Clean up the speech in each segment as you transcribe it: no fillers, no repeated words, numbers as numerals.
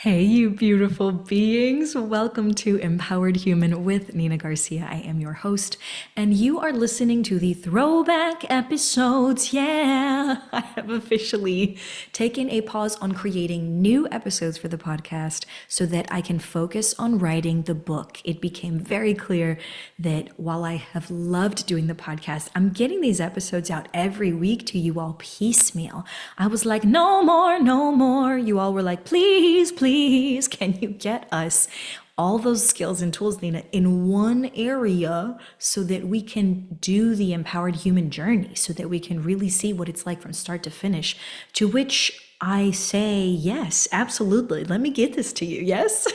Hey, you beautiful beings. Welcome to Empowered Human with Nina Garcia. I am your host, and you are listening to the throwback episodes. Yeah, I have officially taken a pause on creating new episodes for the podcast so that I can focus on writing the book. It became very clear that while I have loved doing the podcast, I'm getting these episodes out every week to you all piecemeal. I was like, no more, no more. You all were like, please, please, can you get us all those skills and tools, Nina, in one area so that we can do the empowered human journey, so that we can really see what it's like from start to finish? To which I say, yes, absolutely. Let me get this to you. Yes.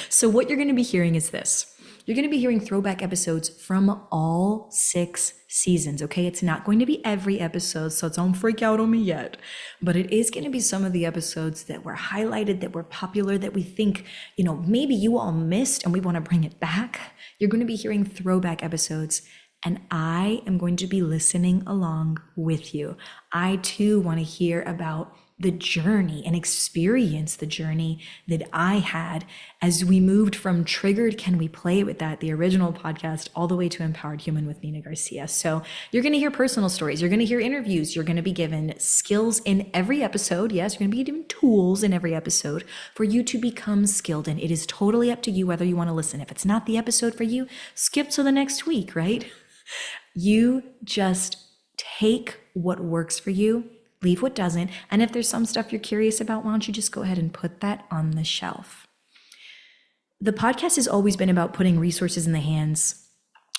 So what you're going to be hearing is this. You're going to be hearing throwback episodes from all 6 seasons, okay? It's not going to be every episode, so don't freak out on me yet. But it is going to be some of the episodes that were highlighted, that were popular, that we think, maybe you all missed and we want to bring it back. You're going to be hearing throwback episodes, and I am going to be listening along with you. I too want to hear about the journey and experience the journey that I had as we moved from Triggered Can We Play With That, the original podcast, all the way to Empowered Human with Nina Garcia. So you're going to hear personal stories. You're going to hear interviews. You're going to be given skills in every episode. Yes, you're going to be given tools in every episode for you to become skilled in. It is totally up to you whether you want to listen. If it's not the episode for you, skip to the next week, right? You just take what works for you, leave what doesn't. And if there's some stuff you're curious about, why don't you just go ahead and put that on the shelf? The podcast has always been about putting resources in the hands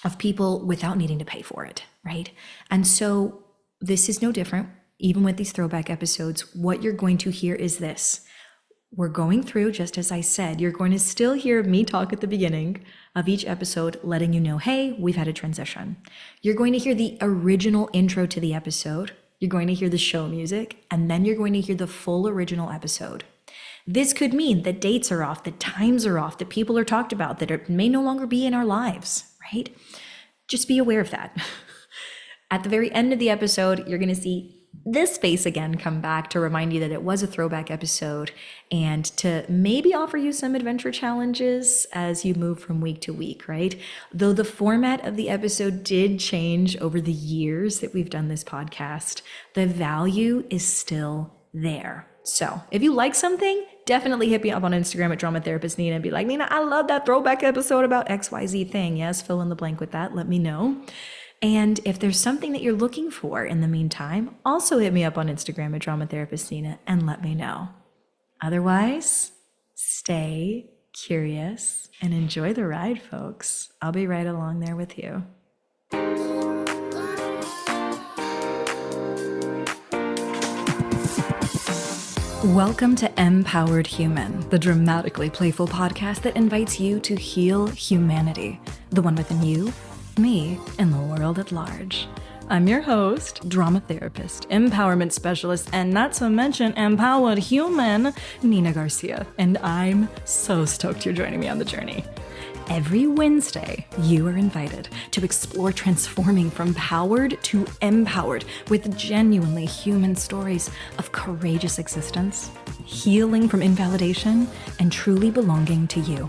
of people without needing to pay for it, right? And so this is no different. Even with these throwback episodes, what you're going to hear is this. We're going through, just as I said, you're going to still hear me talk at the beginning of each episode, letting you know, hey, we've had a transition. You're going to hear the original intro to the episode. You're going to hear the show music, and then you're going to hear the full original episode. This could mean that dates are off, that times are off, that people are talked about, that may no longer be in our lives, right? Just be aware of that. At the very end of the episode, you're going to see this face again come back to remind you that it was a throwback episode and to maybe offer you some adventure challenges as you move from week to week, right? Though the format of the episode did change over the years that we've done this podcast, the value is still there. So if you like something, definitely hit me up on Instagram at Drama Therapist Nina and be like, Nina, I love that throwback episode about XYZ thing. Yes, fill in the blank with that. Let me know. And if there's something that you're looking for in the meantime, also hit me up on Instagram at Drama Therapist Nina and let me know. Otherwise, stay curious and enjoy the ride, folks. I'll be right along there with you. Welcome to Empowered Human, the dramatically playful podcast that invites you to heal humanity, the one within you, me, and the world at large. I'm your host, drama therapist, empowerment specialist, and not to mention empowered human, Nina Garcia, and I'm so stoked you're joining me on the journey. Every Wednesday, you are invited to explore transforming from powered to empowered with genuinely human stories of courageous existence, healing from invalidation, and truly belonging to you.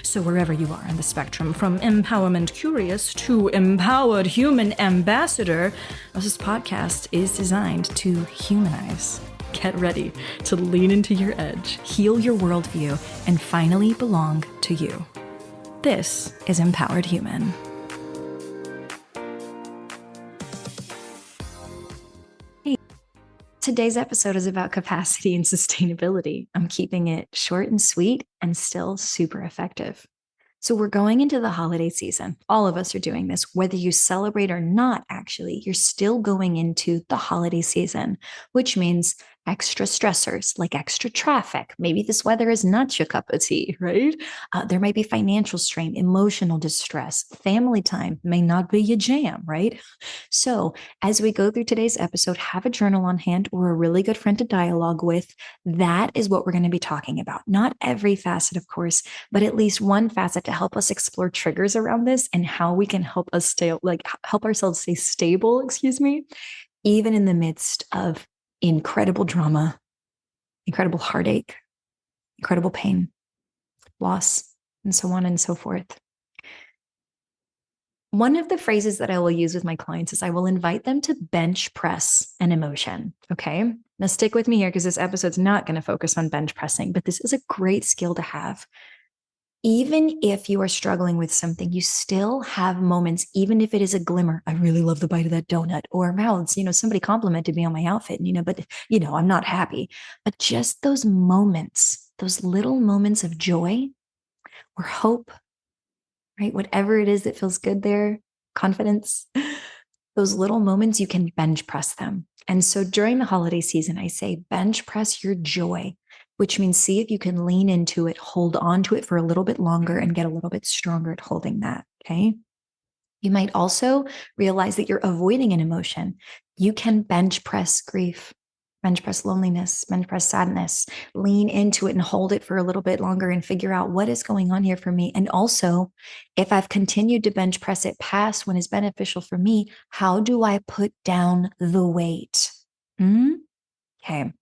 So wherever you are on the spectrum, from empowerment curious to empowered human ambassador, this podcast is designed to humanize. Get ready to lean into your edge, heal your worldview, and finally belong to you. This is Empowered Human. Hey, today's episode is about capacity and sustainability. I'm keeping it short and sweet and still super effective. So we're going into the holiday season. All of us are doing this. Whether you celebrate or not, actually, you're still going into the holiday season, which means extra stressors like extra traffic. Maybe this weather is not your cup of tea, right? There might be financial strain, emotional distress, family time may not be your jam, right? So as we go through today's episode, have a journal on hand or a really good friend to dialogue with. That is what we're going to be talking about. Not every facet, of course, but at least one facet to help us explore triggers around this and how we can help us help ourselves stay stable, even in the midst of incredible drama, incredible heartache, incredible pain, loss, and so on and so forth. One of the phrases that I will use with my clients is I will invite them to bench press an emotion. Okay. Now, stick with me here because this episode's not going to focus on bench pressing, but this is a great skill to have. Even if you are struggling with something, you still have moments, even if it is a glimmer. I really love the bite of that donut. Or, wow, somebody complimented me on my outfit, but, I'm not happy. But just those moments, those little moments of joy or hope, right? Whatever it is that feels good there, confidence, those little moments, you can bench press them. And so during the holiday season, I say bench press your joy, which means see if you can lean into it, hold on to it for a little bit longer and get a little bit stronger at holding that. Okay. You might also realize that you're avoiding an emotion. You can bench press grief, bench press loneliness, bench press sadness, lean into it and hold it for a little bit longer and figure out what is going on here for me. And also, if I've continued to bench press it past when is beneficial for me, how do I put down the weight? Okay.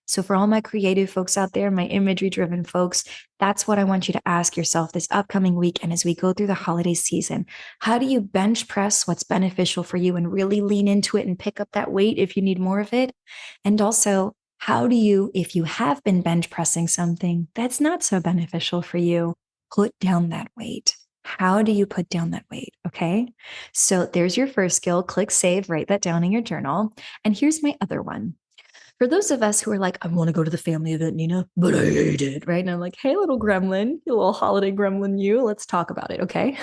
So, for all my creative folks out there, my imagery driven folks, that's what I want you to ask yourself this upcoming week. And as we go through the holiday season, how do you bench press what's beneficial for you and really lean into it and pick up that weight if you need more of it? And also, how do you, if you have been bench pressing something that's not so beneficial for you, put down that weight? How do you put down that weight? Okay. So, there's your first skill. Click save, write that down in your journal. And here's my other one. For those of us who are like, I want to go to the family event, Nina, but I hate it, right? And I'm like, hey, little gremlin, you little holiday gremlin, let's talk about it, okay?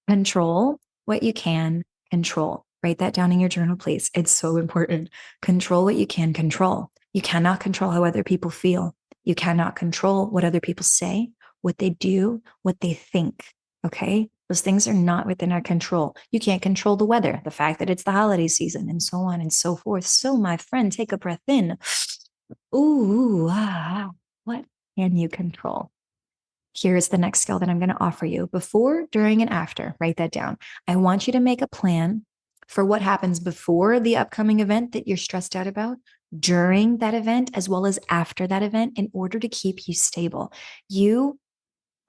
Control what you can control. Write that down in your journal, please. It's so important. Control what you can control. You cannot control how other people feel. You cannot control what other people say, what they do, what they think, okay? Those things are not within our control. You can't control the weather, the fact that it's the holiday season, and so on and so forth. So, my friend, take a breath in. Ooh, what can you control? Here's the next skill that I'm going to offer you before, during, and after. Write that down. I want you to make a plan for what happens before the upcoming event that you're stressed out about, during that event, as well as after that event, in order to keep you stable. You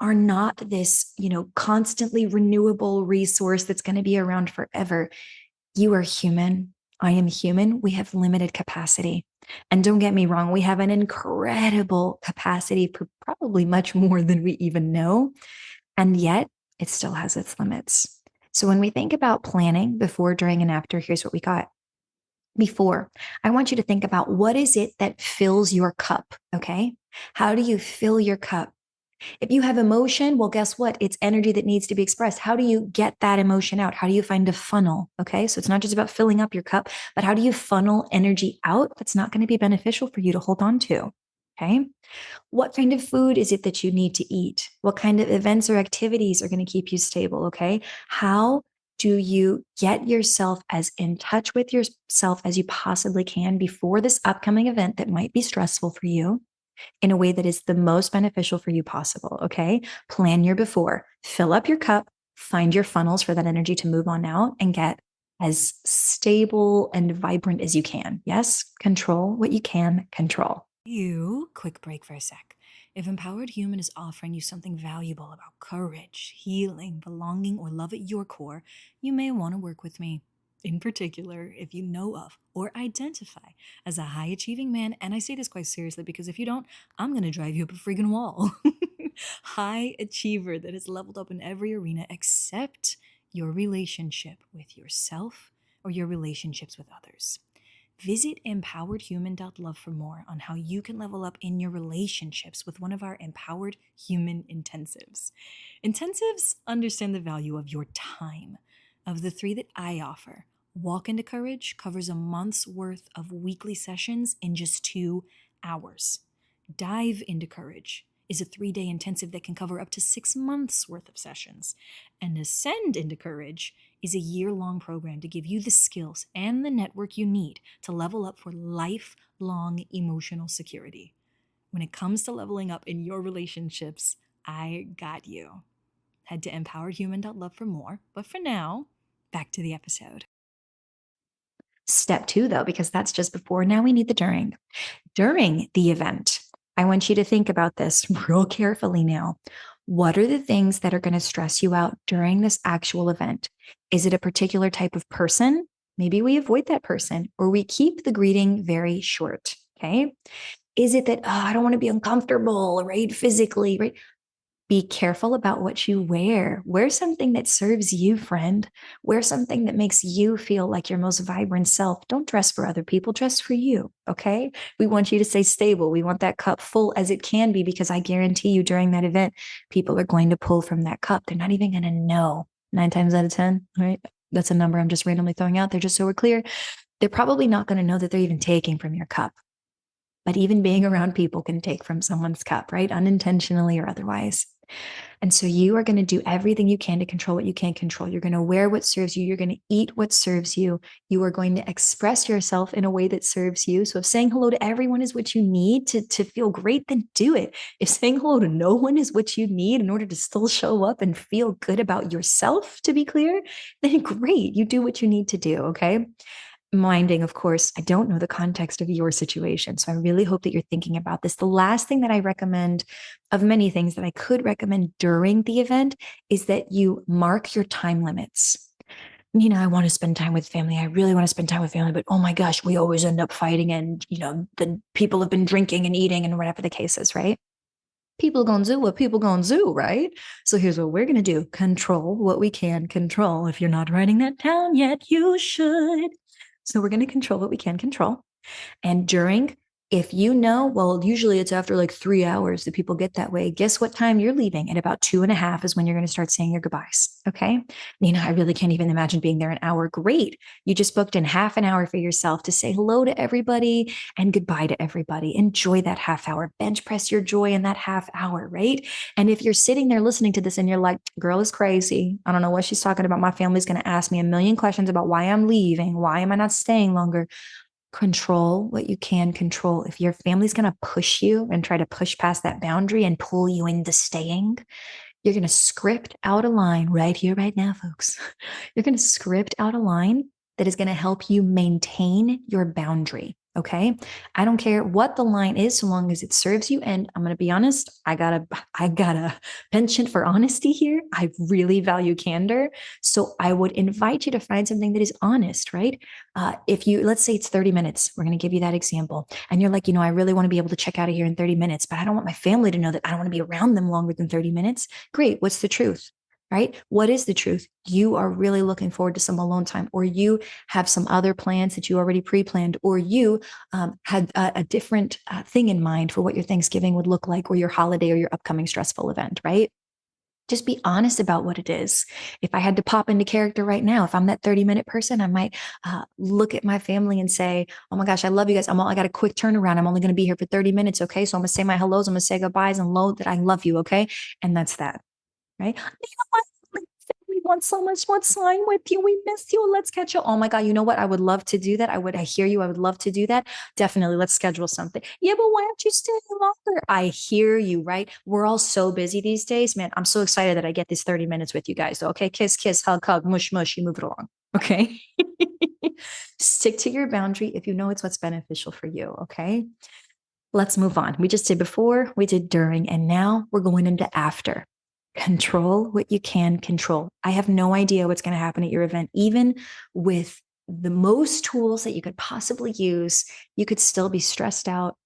are not this, constantly renewable resource that's going to be around forever. You are human. I am human. We have limited capacity. And don't get me wrong, we have an incredible capacity for probably much more than we even know. And yet it still has its limits. So when we think about planning before, during, and after, here's what we got. Before, I want you to think about what is it that fills your cup, okay? How do you fill your cup? If you have emotion, well, guess what? It's energy that needs to be expressed. How do you get that emotion out? How do you find a funnel? Okay. So it's not just about filling up your cup, but how do you funnel energy out that's not going to be beneficial for you to hold on to? Okay. What kind of food is it that you need to eat? What kind of events or activities are going to keep you stable? Okay. How do you get yourself as in touch with yourself as you possibly can before this upcoming event that might be stressful for you, in a way that is the most beneficial for you possible, okay? Plan your before, fill up your cup, find your funnels for that energy to move on out and get as stable and vibrant as you can. Yes, control what you can control. Quick break for a sec. If Empowered Human is offering you something valuable about courage, healing, belonging, or love at your core, you may want to work with me. In particular, if you know of or identify as a high achieving man, and I say this quite seriously because if you don't, I'm going to drive you up a friggin' wall. High achiever that has leveled up in every arena except your relationship with yourself or your relationships with others. Visit empoweredhuman.love for more on how you can level up in your relationships with one of our Empowered Human intensives. Intensives understand the value of your time. Of the 3 that I offer, Walk into Courage covers a month's worth of weekly sessions in just 2 hours. Dive into Courage is a 3-day intensive that can cover up to 6 months worth of sessions. And Ascend into Courage is a year-long program to give you the skills and the network you need to level up for lifelong emotional security. When it comes to leveling up in your relationships, I got you. Head to empoweredhuman.love for more. But for now, back to the episode. Step 2, though, because that's just before. Now we need the during. During the event, I want you to think about this real carefully now. What are the things that are going to stress you out during this actual event? Is it a particular type of person? Maybe we avoid that person or we keep the greeting very short. Okay. Is it that, oh, I don't want to be uncomfortable, right? Physically, right? Be careful about what you wear. Wear something that serves you, friend. Wear something that makes you feel like your most vibrant self. Don't dress for other people, dress for you. Okay. We want you to stay stable. We want that cup full as it can be, because I guarantee you during that event, people are going to pull from that cup. They're not even going to know 9 times out of 10, right? That's a number I'm just randomly throwing out there just so we're clear. They're probably not going to know that they're even taking from your cup. But even being around people can take from someone's cup, right? Unintentionally or otherwise. And so you are going to do everything you can to control what you can't control. You're going to wear what serves you. You're going to eat what serves you. You are going to express yourself in a way that serves you. So if saying hello to everyone is what you need to feel great, then do it. If saying hello to no one is what you need in order to still show up and feel good about yourself, to be clear, then great. You do what you need to do. Okay. Minding, of course, I don't know the context of your situation. So I really hope that you're thinking about this. The last thing that I recommend, of many things that I could recommend during the event, is that you mark your time limits. I want to spend time with family. I really want to spend time with family, but oh my gosh, we always end up fighting, and the people have been drinking and eating and whatever the case is, right? People gonna do what people gonna do, right? So here's what we're gonna do. Control what we can control. If you're not writing that down yet, you should. So we're gonna control what we can control. And if well, usually it's after like 3 hours that people get that way. Guess what time you're leaving? At about 2.5 is when you're going to start saying your goodbyes. Okay. I really can't even imagine being there an hour. Great. You just booked in half an hour for yourself to say hello to everybody and goodbye to everybody. Enjoy that half hour. Bench press your joy in that half hour, right? And if you're sitting there listening to this and you're like, girl is crazy, I don't know what she's talking about. My family's going to ask me a million questions about why I'm leaving. Why am I not staying longer? Control what you can control. If your family's going to push you and try to push past that boundary and pull you into staying, you're going to script out a line right here, right now, folks. You're going to script out a line that is going to help you maintain your boundary. Okay. I don't care what the line is, so long as it serves you. And I'm going to be honest, I got a penchant for honesty here. I really value candor. So I would invite you to find something that is honest, right? Let's say it's 30 minutes, we're going to give you that example. And you're like, I really want to be able to check out of here in 30 minutes, but I don't want my family to know that I don't want to be around them longer than 30 minutes. Great. What's the truth? Right? What is the truth? You are really looking forward to some alone time, or you have some other plans that you already pre-planned, or you had a different thing in mind for what your Thanksgiving would look like, or your holiday, or your upcoming stressful event, right? Just be honest about what it is. If I had to pop into character right now, if I'm that 30-minute person, I might look at my family and say, oh my gosh, I love you guys. I got a quick turnaround. I'm only going to be here for 30 minutes. Okay. So I'm going to say my hellos. I'm going to say goodbyes and load that I love you. Okay. And that's that. Right? We want so much more time with you. We miss you. Let's catch up. Oh my God. You know what? I would love to do that. I hear you. I would love to do that. Definitely. Let's schedule something. Yeah, but why aren't you staying longer? I hear you, right? We're all so busy these days, man. I'm so excited that I get these 30 minutes with you guys. So, okay. Kiss, kiss, hug, hug, mush, mush. You move it along. Okay. Stick to your boundary if you know it's what's beneficial for you. Okay. Let's move on. We just did before, we did during, and now we're going into after. Control what you can control. I have no idea what's going to happen at your event. Even with the most tools that you could possibly use, you could still be stressed out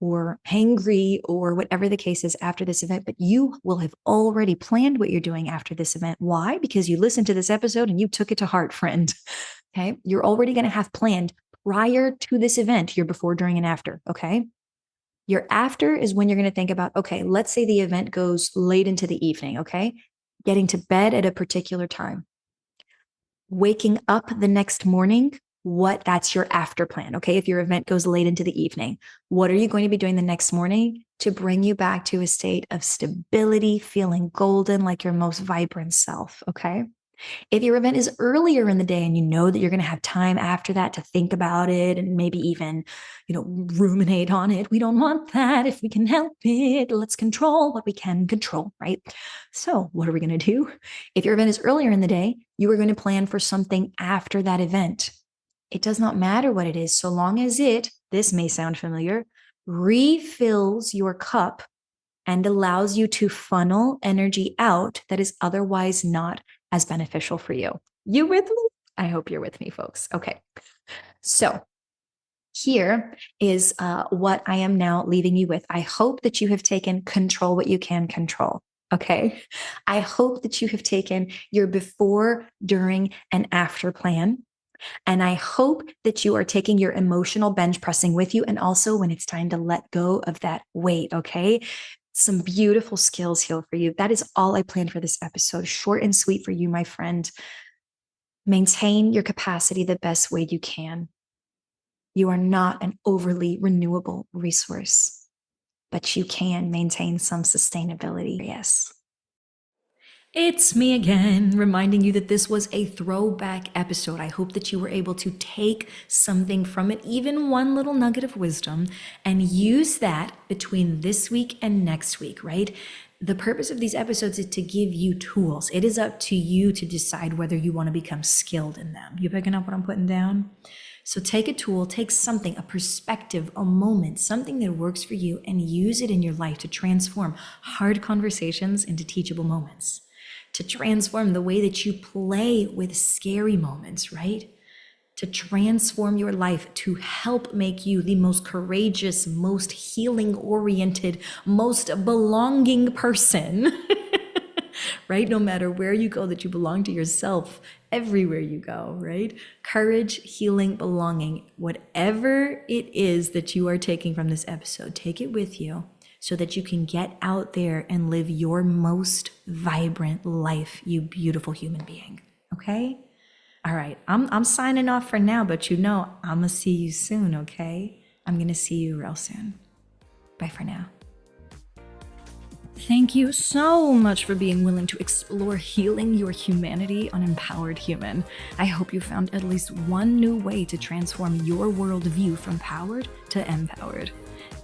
or hangry or whatever the case is after this event, but you will have already planned what you're doing after this event. Why? Because you listened to this episode and you took it to heart, friend. Okay. You're already going to have planned prior to this event, your before, during, and after. Okay. Your after is when you're going to think about, okay, let's say the event goes late into the evening, okay? Getting to bed at a particular time. Waking up the next morning, that's your after plan, okay? If your event goes late into the evening, what are you going to be doing the next morning to bring you back to a state of stability, feeling golden, like your most vibrant self, okay? If your event is earlier in the day and you know that you're going to have time after that to think about it and maybe even, ruminate on it, we don't want that. If we can help it, let's control what we can control, right? So what are we going to do? If your event is earlier in the day, you are going to plan for something after that event. It does not matter what it is, so long as this may sound familiar, refills your cup and allows you to funnel energy out that is otherwise not as beneficial for you. You with me? I hope you're with me, folks. Okay. So here is what I am now leaving you with. I hope that you have taken control what you can control. Okay. I hope that you have taken your before, during, and after plan. And I hope that you are taking your emotional bench pressing with you. And also when it's time to let go of that weight. Okay. Some beautiful skills here for you. That is all I planned for this episode. Short and sweet for you, my friend. Maintain your capacity the best way you can. You are not an overly renewable resource, but you can maintain some sustainability. Yes. It's me again, reminding you that this was a throwback episode. I hope that you were able to take something from it, even one little nugget of wisdom, and use that between this week and next week, right? The purpose of these episodes is to give you tools. It is up to you to decide whether you want to become skilled in them. You picking up what I'm putting down? So take a tool, take something, a perspective, a moment, something that works for you, and use it in your life to transform hard conversations into teachable moments, to transform the way that you play with scary moments, right? To transform your life, to help make you the most courageous, most healing-oriented, most belonging person, right? No matter where you go, that you belong to yourself everywhere you go, right? Courage, healing, belonging, whatever it is that you are taking from this episode, take it with you so that you can get out there and live your most vibrant life, you beautiful human being, okay? All right, I'm signing off for now, but I'm gonna see you soon, okay? I'm gonna see you real soon. Bye for now. Thank you so much for being willing to explore healing your humanity on Empowered Human. I hope you found at least one new way to transform your worldview from powered to empowered.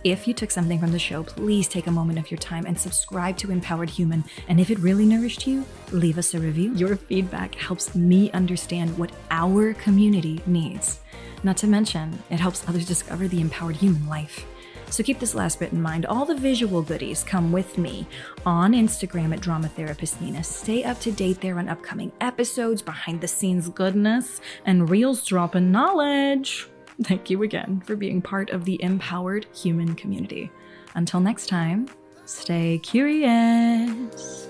If you took something from the show, please take a moment of your time and subscribe to Empowered Human. And if it really nourished you, leave us a review. Your feedback helps me understand what our community needs. Not to mention, it helps others discover the empowered human life. So keep this last bit in mind. All the visual goodies come with me on Instagram at Drama Therapist Nina. Stay up to date there on upcoming episodes, behind the scenes goodness, and reels dropping knowledge. Thank you again for being part of the empowered human community. Until next time, stay curious.